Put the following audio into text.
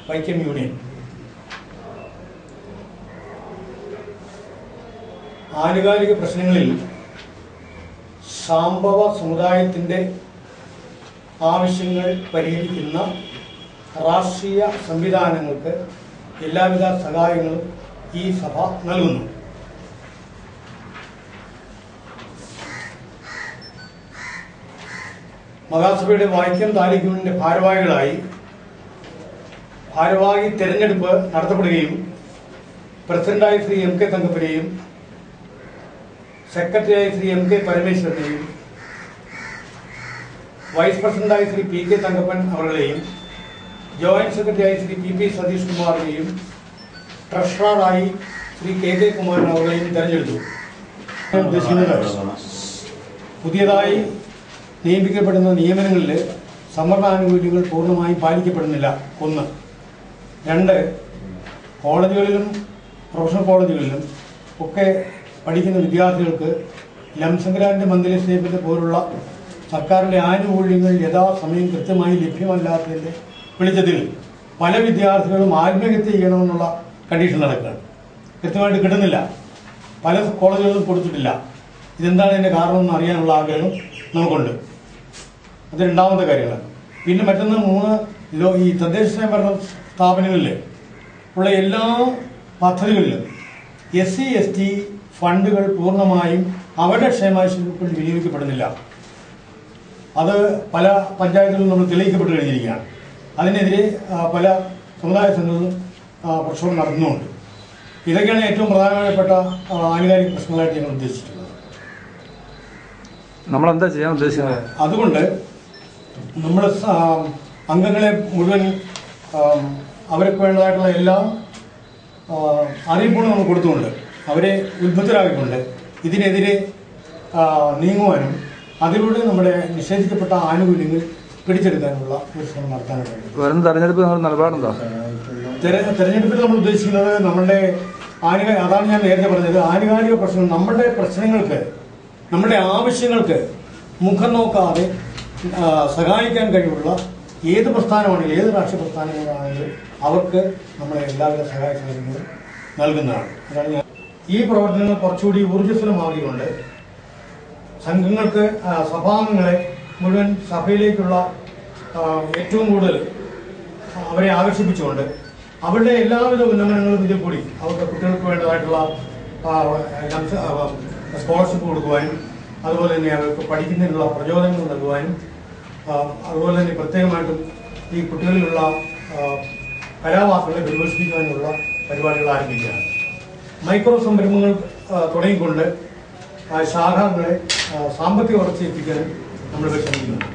Vaikom union ആനുകാലിക പ്രശ്നങ്ങളിൽ സംഭവ സമുദായത്തിൻ്റെ ആവശ്യങ്ങൾ പരിഹരിക്കുന്ന രാഷ്ട്രീയ സംവിധാനങ്ങൾക്ക് എല്ലാവിധ സഹായങ്ങളും ഈ സഭ നൽകുന്നു. മഹാസഭയുടെ വൈക്കം താലൂക്ക് യൂണിയന്റെ ഭാരവാഹി തെരഞ്ഞെടുപ്പ് നടത്തപ്പെടുകയും പ്രസിഡന്റായി ശ്രീ എം കെ തങ്കപ്പനെയും സെക്രട്ടറിയായി ശ്രീ എം കെ പരമേശ്വരനെയും വൈസ് പ്രസിഡന്റായി ശ്രീ പി കെ തങ്കപ്പൻ അവരുടെയും ജോയിന്റ് സെക്രട്ടറിയായി ശ്രീ പി പി സതീഷ് കുമാറിനെയും ട്രഷററായി ശ്രീ കെ കെ കുമാരൻ അവരുടെയും തെരഞ്ഞെടുത്തു. പുതിയതായി നിയമിക്കപ്പെടുന്ന നിയമനങ്ങളിൽ സംവരണാനുകൂല്യങ്ങൾ പൂർണ്ണമായും പാലിക്കപ്പെടുന്നില്ല. 1. 2. കോളേജുകളിലും പ്രൊഫഷണൽ കോളേജുകളിലും ഒക്കെ പഠിക്കുന്ന വിദ്യാർത്ഥികൾക്ക് ലംസംഗ്രാന്റ് മന്ത്ലി സ്റ്റേറ്റ്മെന്റ് പോലുള്ള സർക്കാരിൻ്റെ ആനുകൂല്യങ്ങൾ യഥാസമയം കൃത്യമായി ലഭ്യമല്ലാത്തതിൻ്റെ വെളിച്ചത്തിൽ പല വിദ്യാർത്ഥികളും ആത്മഹത്യ ചെയ്യണമെന്നുള്ള കണ്ടീഷൻ നടക്കുകയാണ്. കൃത്യമായിട്ട് കിട്ടുന്നില്ല. പല കോളേജുകളിലും കൊടുത്തിട്ടില്ല. ഇതെന്താണ് ഇതിൻ്റെ കാരണമെന്ന് അറിയാനുള്ള ആഗ്രഹം നമുക്കുണ്ട്. അത് രണ്ടാമത്തെ കാര്യങ്ങളാണ്. പിന്നെ മറ്റൊന്ന് 3 ഈ തദ്ദേശ സ്വയംഭരണ സ്ഥാപനങ്ങളിൽ ഉള്ള എല്ലാ പദ്ധതികളിലും SC/ST ഫണ്ടുകൾ പൂർണ്ണമായും അവരുടെ ക്ഷേമാവശ്യങ്ങൾക്ക് വിനിയോഗിക്കപ്പെടുന്നില്ല. അത് പല പഞ്ചായത്തുകളിലും നമ്മൾ തെളിയിക്കപ്പെട്ട് കഴിഞ്ഞിരിക്കുകയാണ്. അതിനെതിരെ പല സമുദായ സംഘങ്ങളും പ്രക്ഷോഭം നടത്തുന്നുമുണ്ട്. ഇതൊക്കെയാണ് ഏറ്റവും പ്രധാനപ്പെട്ട ആനുകാലിക പ്രശ്നങ്ങളായിട്ട് ഞങ്ങൾ ഉദ്ദേശിച്ചിട്ടുള്ളത്. നമ്മളെന്താ ചെയ്യാൻ ഉദ്ദേശിക്കുന്നത്? അതുകൊണ്ട് നമ്മൾ അംഗങ്ങളെ മുഴുവൻ അവർക്ക് വേണ്ടതായിട്ടുള്ള എല്ലാ അറിയിപ്പുകളും നമ്മൾ കൊടുത്തുകൊണ്ട് അവരെ ഉത്ബുദ്ധരാക്കിക്കൊണ്ട് ഇതിനെതിരെ നീങ്ങുവാനും അതിലൂടെ നമ്മുടെ നിഷേധിക്കപ്പെട്ട ആനുകൂല്യങ്ങൾ പിടിച്ചെടുക്കാനുള്ള ഒരു ശ്രമം നടത്താനാണ്. തെരഞ്ഞെടുപ്പ് നിലപാടുണ്ടോ? തെരഞ്ഞെടുപ്പിൽ നമ്മൾ ഉദ്ദേശിക്കുന്നത് നമ്മളുടെ അതാണ് ഞാൻ നേരത്തെ പറഞ്ഞത്, ആനുകാലിക പ്രശ്നം നമ്മുടെ പ്രശ്നങ്ങൾക്ക് നമ്മുടെ ആവശ്യങ്ങൾക്ക് മുഖം നോക്കാതെ സഹായിക്കാൻ കഴിവുള്ള ഏത് പ്രസ്ഥാനമാണെങ്കിലും ഏത് രാഷ്ട്രീയ പ്രസ്ഥാനങ്ങളാണെങ്കിലും അവർക്ക് നമ്മളെ എല്ലാവിധ സഹായ സഹകരണങ്ങളും നൽകുന്നതാണ്. അതാണ് ഞാൻ ഈ പ്രവർത്തനങ്ങൾ കുറച്ചുകൂടി ഊർജ്ജസ്വലമാക്കിക്കൊണ്ട് സംഘങ്ങൾക്ക് സഭാംഗങ്ങളെ മുഴുവൻ സഭയിലേക്കുള്ള ഏറ്റവും കൂടുതൽ അവരെ ആകർഷിപ്പിച്ചുകൊണ്ട് അവരുടെ എല്ലാവിധ ഉന്നമനങ്ങളും ഇതിൽ കൂടി അവർക്ക് കുട്ടികൾക്ക് വേണ്ടതായിട്ടുള്ള സ്കോളർഷിപ്പ് കൊടുക്കുവാനും അതുപോലെ തന്നെ അവർക്ക് പഠിക്കുന്നതിനുള്ള പ്രചോദനങ്ങൾ നൽകുവാനും അതുപോലെ തന്നെ പ്രത്യേകമായിട്ടും ഈ കുട്ടികളിലുള്ള കലാവാസങ്ങളെ പരിപോഷിപ്പിക്കുവാനുള്ള പരിപാടികൾ ആരംഭിക്കുകയാണ്. മൈക്രോ സംരംഭങ്ങൾ തുടങ്ങിക്കൊണ്ട് ശാഖകളെ സാമ്പത്തിക വളർച്ച എത്തിക്കാനും നമ്മൾ ശ്രമിക്കുന്നുണ്ട്.